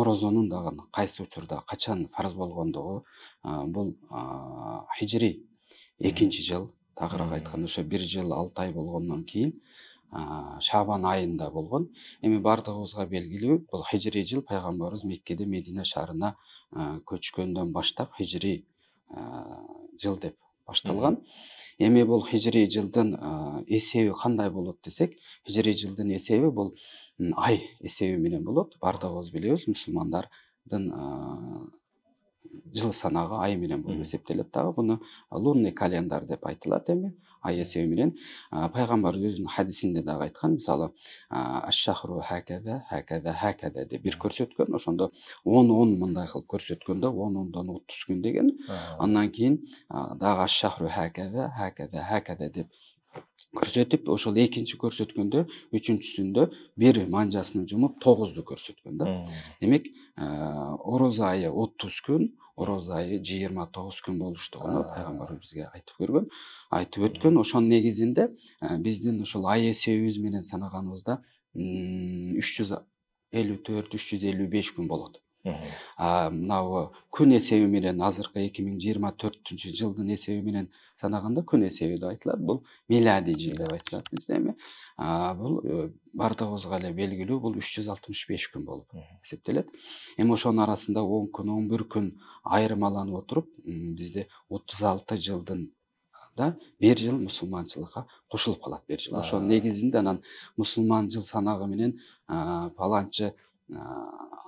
орозонун дагы кайсы учурда качан фарз болгондугу бул хижри экинчи жыл, тагыраак айтканда ошо 1 жыл 6 ай болгондон кийин Шабан айында болгон. Эми бардыгыбызга белгилүү, бул хижри жыл пайгамбарыбыз Меккеде Медина шаарына көчкөндөн баштап хижри жыл деп башталган. Эми бул хижри жылдын эсеби кандай болот десек, хижри жылдын эсеби бул ай эсеби менен болот. Бардыгыбыз билебиз, мусулмандардын жыл санагы ай менен болуп эсептелет дагы. Буну лунный календар деп айтылат эми. Ай эсеби менен пайгамбарыбыз өзүнүн хадисинде дагы айткан, мисалы аш-шахру хакада, хакада, хакада деп бир көрсөткөн. Ошондо 10 мындай кылып көрсөткөндө 10 30 күн деген. Андан кийин дагы аш-шахру хакада, хакада, хакада деп көрсөтүп, ошол экинчи көрсөткөндө, үчүнчүсүндө бир манжасын жумуп 9ду көрсөткөн да. Демек, орозо айы 30 күн, орозо айы 29 күн болуштугуну пайгамбарыбыз бизге айтып өткөн. Ошонун негизинде биздин ошол ай эсебибиз менен санаганыбызда 354-355 күн болот. Мынау күн эсеби менен азыркы 2024-жылдын эсеби менен санаганда күн эсеби деп айтылат. Бул миладий жыл деп айтылат бизде эми. Бул бардыгыбызга эле белгилүү, бул 365 күн болуп эсептелет. Эми ошонун арасында 10 күн, 11 күн айырмаланып отуруп, бизде 36 жылдын да 1 жыл мусулманчылыкка кошулуп калат 1 жыл. Ошонун негизинде анан мусулман жыл санагы менен паланчы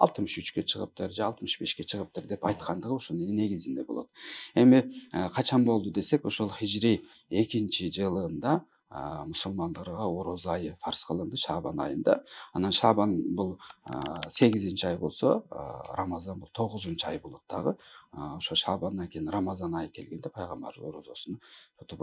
63-кө чыгыптыр, же 65-ке чыгыптыр деп айткандыгы ошонун негизинде болот. Эми качан болду десек, ошол хижри экинчи жылында мусулмандарга орозо айы фарз кылынды Шабан айында. Анан Шабан бул 8-ай болсо, Рамазан бул 9-ай болот дагы. Ошо Шабандан кийин Рамазан айы келгенде пайгамбарыбыз орозосун тутуп